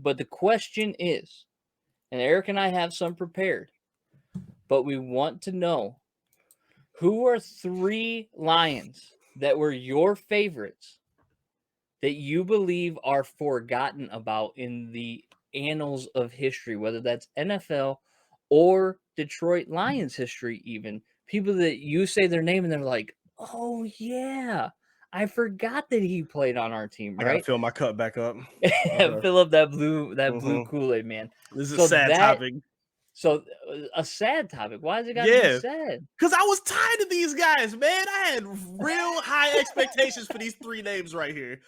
But the question is, and Eric and I have some prepared, but we want to know, who are 3 Lions that were your favorites that you believe are forgotten about in the annals of history, whether that's NFL or Detroit Lions history even? People that you say their name and they're like, "Oh, yeah, I forgot that he played on our team," I gotta right? fill my cup back up. Okay. Fill up that blue Mhm. Kool-Aid, man. This is a So sad topic. a sad topic. Why has it gotta be Yeah. sad? Because I was tired of these guys, man. I had real high expectations for these 3 names right here.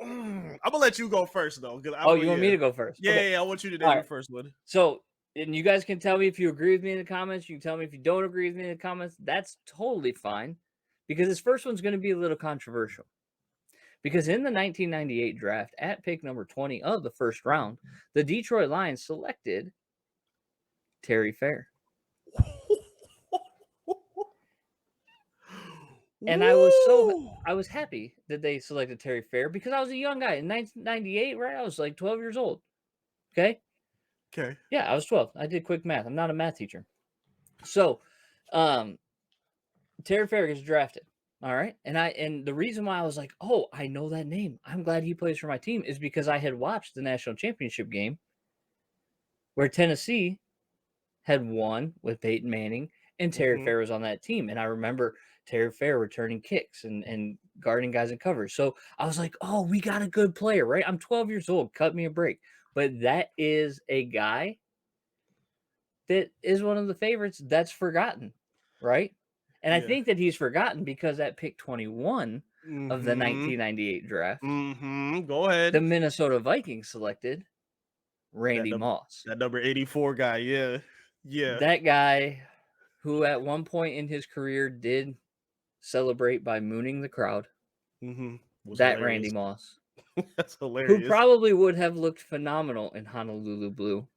I'm gonna let you go first, though. Oh, you want me to go first? Okay. Yeah, I want you to All name your right. first one. So, and you guys can tell me if you agree with me in the comments. You can tell me if you don't agree with me in the comments. That's totally fine, because this first one's going to be a little controversial. Because in the 1998 draft, at pick number 20 of the first round, the Detroit Lions selected Terry Fair. And I was happy that they selected Terry Fair, because I was a young guy in 1998, right? I was like 12 years old. Okay. Okay. Yeah, I was 12. I did quick math. I'm not a math teacher. So, Terry Fair gets drafted. All right. And the reason why I was like, "Oh, I know that name. I'm glad he plays for my team," is because I had watched the national championship game where Tennessee had won with Peyton Manning, and Terry Mhm. Fair was on that team. And I remember Terry Fair returning kicks and guarding guys in cover. So I was like, "Oh, we got a good player, right?" I'm 12 years old. Cut me a break. But that is a guy that is one of the favorites that's forgotten, right? And I Yeah. think that he's forgotten because at pick 21 of the Mhm. 1998 draft, Mhm. Go the ahead. Minnesota Vikings selected That Randy num Moss. that number 84 guy. Yeah. Yeah. That guy who at one point in his career did celebrate by mooning the crowd. Was That Randy hilarious. Moss, That's who hilarious. probably would have looked phenomenal in Honolulu blue.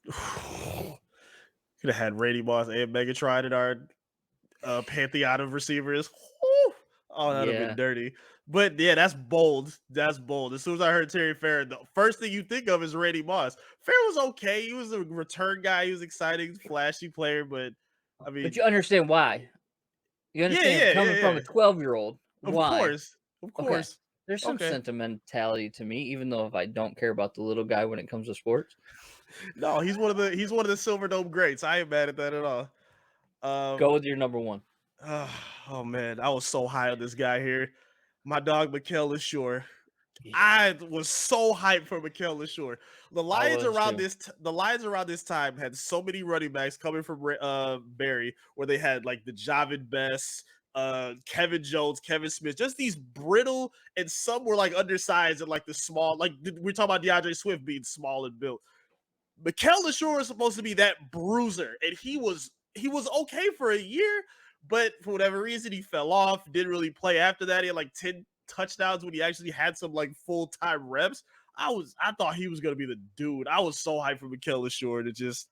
Could have had Randy Moss and Megatron in our pantheon of receivers. Whew. Oh, that'd have been Yeah. dirty. But yeah, that's bold. That's bold. As soon as I heard Terry Fair, the first thing you think of is Randy Moss. Fair was okay. He was a return guy. He was exciting, flashy player. But I But mean, you understand why. You yeah, understand, yeah, yeah, coming from a yeah. 12-year-old, Of why. course, of Okay. course. There's some Okay. sentimentality to me, even though if I don't care about the little guy when it comes to sports. No, he's one of the Silver Dome greats. I ain't mad at that at all. Go Um, with your number one. oh man, I was so high on this guy here. My dog Mikael Lashore. Yeah, I was so hyped for Mikael Lashore. I was too. The Lions around this time had so many running backs coming from Barry, where they had like the Javid Best, Kevin Jones, Kevin Smith, just these brittle, and some were like undersized and like the small, like we're talking about DeAndre Swift being small and built. Mikael Lashore is supposed to be that bruiser, and he was okay for a year, but for whatever reason he fell off. Didn't really play after that. He had like 10 touchdowns when he actually had some like full-time reps. I thought he was gonna be the dude. I was so hyped for Mikael Lashore. It I just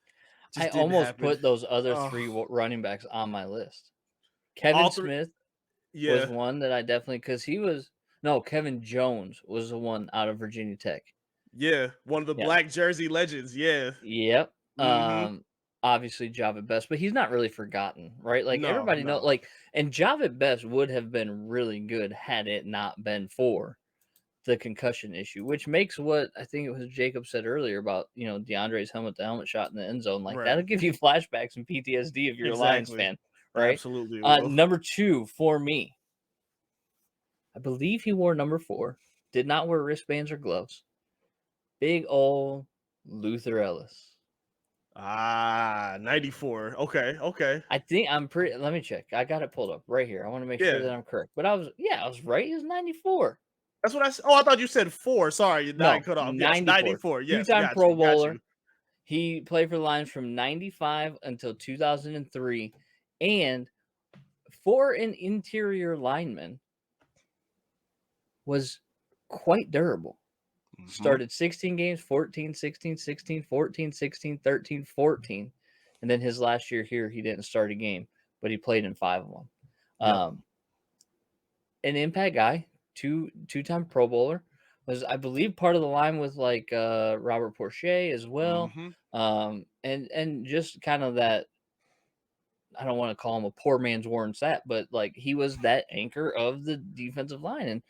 didn't almost happen. put those other Oh, 3 running backs on my list. all Kevin three, Smith was yeah, one that I definitely, because he was, no, Kevin Jones was the one out of Virginia Tech. yeah, one of the Yeah. black jersey legends. Yeah. Yep. Mm-hmm. Obviously Javid Best, but he's not really forgotten, right? Like No, everybody know, no. like, and Javid Best would have been really good had it not been for the concussion issue, which makes what I think it was Jacob said earlier about, DeAndre's helmet to helmet shot in the end zone. Like, Right. that'll give you flashbacks and PTSD if you're a Lions Exactly. fan, right? Absolutely will. Number 2 for me, I believe he wore number 4, did not wear wristbands or gloves. Big Ol Luther Ellis. 94. Okay, okay. I think I'm pretty. Let me check. I got it pulled up right here. I want to make sure Yeah. that I'm correct. But I was right. He was 94. That's what I said. Oh, I thought you said 4. Sorry, your 9 No, cut off. Yes, 94. 94. Yes, Two-time got Pro you, got you. Bowler. He played for the Lions from 95 until 2003. And for an interior lineman, was quite durable. Mhm. Started 16 games, 14, 16, 16, 14, 16, 13, 14. And then his last year here, he didn't start a game, but he played in 5 of them. Yep. An impact guy, two-time Pro Bowler, was, I believe, part of the line with like Robert Porcher as well. Mm-hmm. And just kind of that, I don't want to call him a poor man's Warren Sapp, but like he was that anchor of the defensive line, and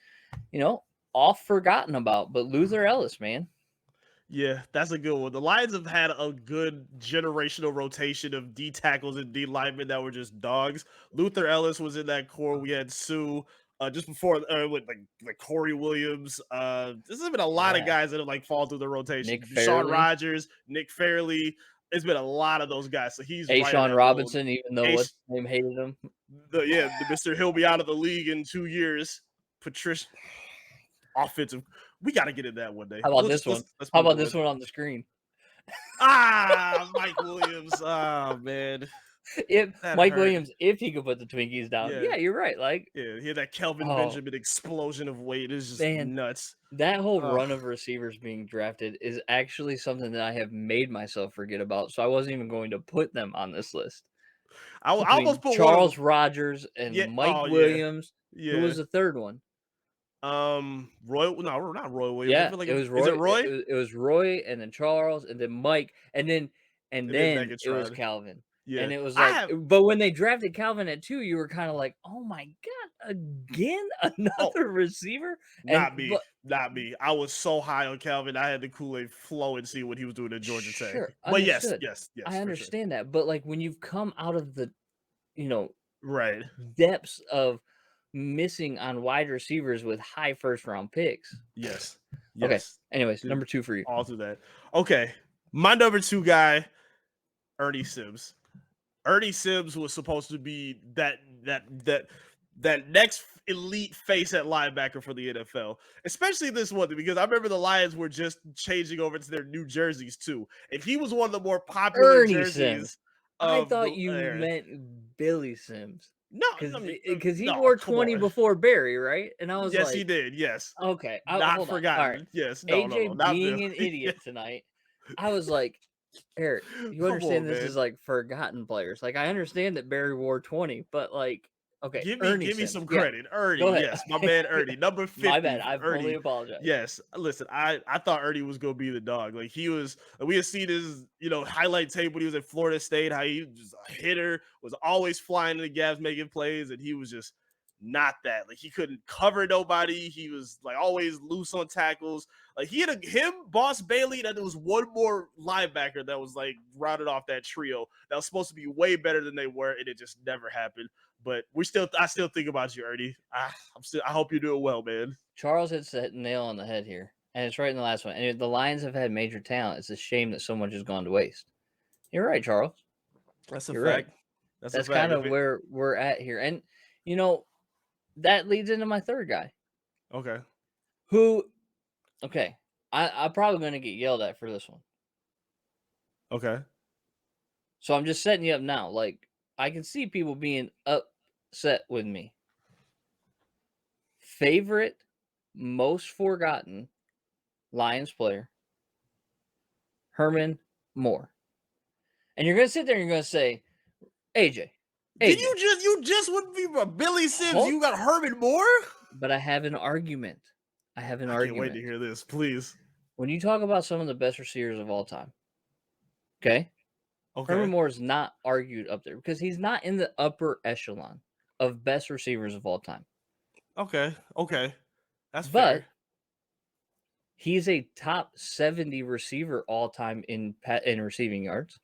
you know, oft forgotten about. But Luther Ellis, man, Yeah, that's a good one. The Lions have had a good generational rotation of D tackles and D linemen that were just dogs. Luther Ellis was in that core. We had Sue just before with like Corey Williams. This has been a lot of yeah, guys that have like fall through the rotation. Nick Deshaun Fairley, Rogers, Nick Fairley. It's been a lot of those guys. So he's right in Ashawn that mold. Robinson, even though what's Ace, his name hated him. the Mr. He'll be out of the league in 2 years. Patricia offensive. We got to get in that one day. How about this one? Let's How move about it. this one on the screen? Mike Williams. Oh man, If that Mike hurt. Williams, if he could put the Twinkies down, Yeah, yeah, you're right. Like, yeah. He had that Kelvin oh Benjamin explosion of weight. It's just man, nuts. that whole Oh, run of receivers being drafted is actually something that I have made myself forget about. So I wasn't even going to put them on this list. I Between almost put one of them. Charles Rogers and Yeah. Mike Oh yeah. Williams, who Yeah. was the third one? Roy. No, not Roy Williams. I Yeah, feel like it was is it Roy. Roy? It was Roy, and then Charles, and then Mike, and And then then it was Megatron. Calvin. Yeah. And it was I like, have. but when they drafted Calvin at 2, you were kind of like, oh my god, again Oh, another receiver. And not me. but Not me. I was so high on Calvin. I had the Kool-Aid flow and see what he was doing at Georgia Tech. sure, But yes, understood. yes, yes, I for sure. understand that, but like when you've come out of the, you know, Right. depths of missing on wide receivers with high first round picks. Yes. Okay. Yes. Anyways, Dude, number 2 for you. all through that. Okay. My number 2 guy, Ernie Sims. Ernie Sims was supposed to be that next elite face at linebacker for the NFL, especially this one because I remember the Lions were just changing over to their new jerseys too, and he was one of the more popular Ernie Sims. jerseys I of thought the you era. meant Billy Sims. No, I mean, Because he no, wore come 20 on. before Barry, right? And I was Yes, he like, did. Yes, okay, not hold on. All right. forgotten. Yes, no, AJ not Bill. being an idiot tonight, I was like, Eric, you Come on, understand this is man. like forgotten players. Like, I understand that Barry wore 20, but like, okay, Ernie Give me Sims. some Yeah, credit. Ernie, go ahead. yes, my man Ernie, number My bad. 50. I fully Ernie, apologize. yes. Listen, I thought Ernie was gonna be the dog. Like he was, we had seen his, highlight tape when he was at Florida State, how he was just a hitter, was always flying in the gaps, making plays, and he was just not that. Like he couldn't cover nobody. He was like always loose on tackles. Like he had him, Boss Bailey, and there was one more linebacker that was like rounded off that trio that was supposed to be way better than they were, and it just never happened. But I still think about you, Ernie. I hope you're doing well, man. Charles hits the nail on the head here, and it's right in the last one. And the Lions have had major talent. It's a shame that so much has gone to waste. You're right, Charles. That's a You're right. fact. That's a That's fact. kind of where we're at here. And, you know, that leads into my third guy Okay. who, okay, I'm probably going to get yelled at for this one. Okay. So I'm just setting you up now. Like, I can see people being upset with me. Favorite, most forgotten Lions player, Herman Moore. And you're going to sit there and you're going to say, AJ. Did you just wouldn't be Billy Sims? You got Herman Moore? But I have an argument. I can't wait to hear this, please. When you talk about some of the best receivers of all time, okay? Herman Moore is not argued up there because he's not in the upper echelon of best receivers of all time. Okay. That's But fair. he's a top 70 receiver all time in receiving yards.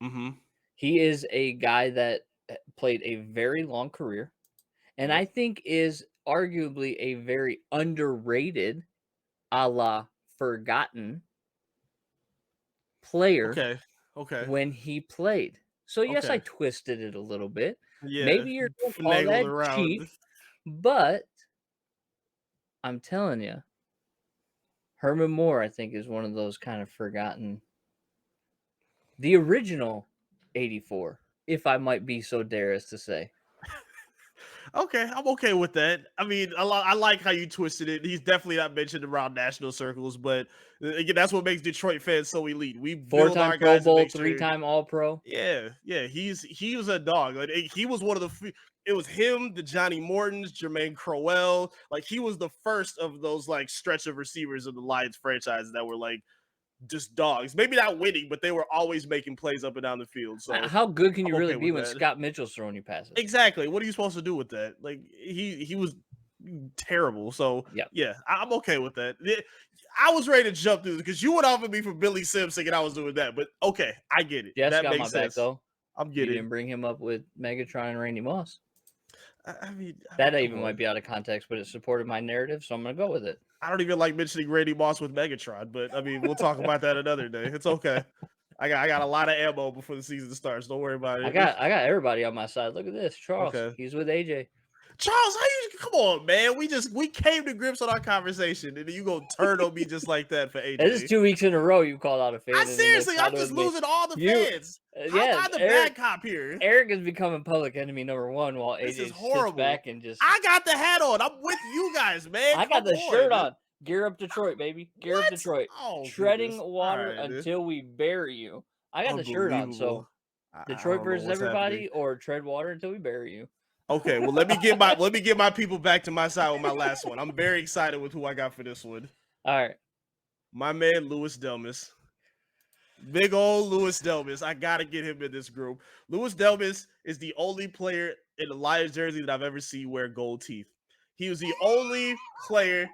Mm-hmm. He is a guy that played a very long career, and I think is arguably a very underrated, a la forgotten player. Okay. When he played. So yes, I Okay. twisted it a little bit. Yeah. Maybe you're gonna call Finagled that around. cheap, but I'm telling you, Herman Moore, I think, is one of those kind of forgotten. The original 84, if I might be so dare as to say. Okay, I'm okay with that. I mean, I like how you twisted it. He's definitely not mentioned around national circles, but again, that's what makes Detroit fans so elite. We build Four-time our Pro guys to Bowl, make sure. three-time All-Pro. Yeah. He was a dog. Like he was one of the. It was him, the Johnny Mortons, Jermaine Crowell. Like he was the first of those like stretch of receivers of the Lions franchise that were like just dogs. Maybe not winning, but they were always making plays up and down the field. So How good can I'm you really okay be with when that. Scott Mitchell's throwing you passes? Exactly. What are you supposed to do with that? Like he was terrible. So Yeah. yeah, I'm okay with that. I was ready to jump through because you went off of me for Billy Sims thinking I was doing that, but okay, I get it. Jess That got my makes back, sense. though. I'm You getting. didn't bring him up with Megatron and Randy Moss. I mean, That come even might on. be out of context, but it supported my narrative, so I'm going to go with it. I don't even like mentioning Randy Moss with Megatron, but I mean, we'll talk about that another day. It's okay. I got a lot of ammo before the season starts. Don't worry about I it. got everybody on my side. Look at this. Charles, Okay. he's with AJ. Charles, how you come on, man? We came to grips on our conversation, and then you go turn on me just like that for This is AJ. 2 weeks in a row you called out a fan, I and then seriously, it's I'm not just with me. losing all the You, fans. How am yeah, I the bad cop here? Eric is becoming public enemy number one while This is AJ sits horrible. back and just. I got the hat on. I'm with you guys, man. I got Come the shirt on. on. Gear up Detroit, baby. Gear up What? Detroit. Oh Treading goodness. All water right. until we bury you. I got the shirt on, Unbelievable. so I Detroit don't know versus what's happening. everybody or tread water until we bury you. Okay, well let me get my people back to my side with my last one. I'm very excited with who I got for this one. All right. My man Louis Delmis. Big old Louis Delmis. I gotta get him in this group. Louis Delmis is the only player in the Lions jersey that I've ever seen wear gold teeth. He was the only player.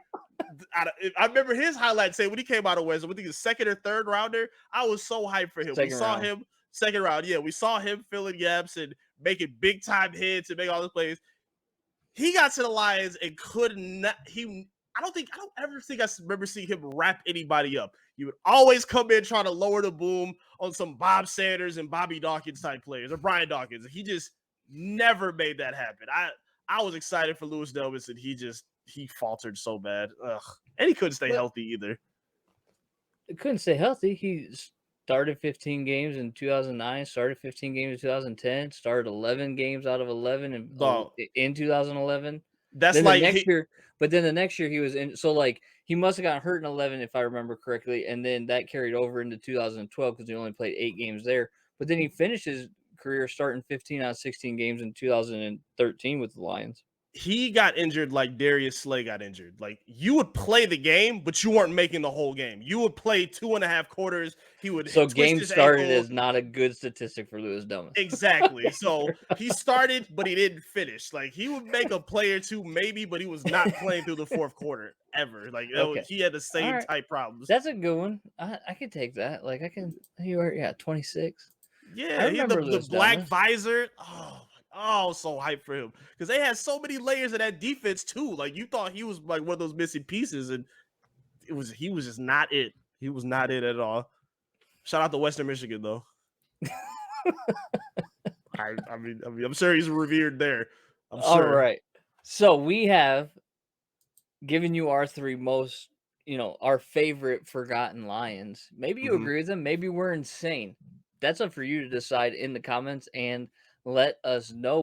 I remember his highlight say when he came out of West, I think his second or third rounder. I was so hyped for him. We Second saw round. him second round. Yeah, we saw him filling gaps and making big time hits and making all those plays. He got to the Lions and could not. I don't ever think I remember seeing him wrap anybody up. He would always come in trying to lower the boom on some Bob Sanders and Bobby Dawkins type players or Brian Dawkins. He just never made that happen. I was excited for Louis Delmis and he faltered so bad. Ugh. And he couldn't stay But healthy either. couldn't stay healthy. He started 15 games in 2009, started 15 games in 2010, started 11 games out of 11 No, in 2011. that's Then the like next year, but then the next year he was in. So like he must have gotten hurt in 11 if I remember correctly, and then that carried over into 2012 because he only played 8 games there. But then he finished his career starting 15 out of 16 games in 2013 with the Lions. he got injured like Darius Slay got injured. Like you would play the game, but you weren't making the whole game. You would play 2.5 quarters. He would So twist game his started ankle. is not a good statistic for Louis Delmas. Exactly. So he started, but he didn't finish. Like he would make a play or two, maybe, but he was not playing through the fourth quarter ever. Like Okay. he had the All same right. type problems. That's a good one. I could take that. Like I can. You are 26. I Yeah, he had the remember Louis black Delmas. visor. Oh, so hyped for him because they had so many layers of that defense too. Like you thought he was like one of those missing pieces, and he was just not it. He was not it at all. Shout out to Western Michigan though. I mean, I'm sure he's revered there. I'm All sure. right. So we have given you our three most, our favorite forgotten Lions. Maybe you Mhm. agree with them. Maybe we're insane. That's up for you to decide in the comments and let us know.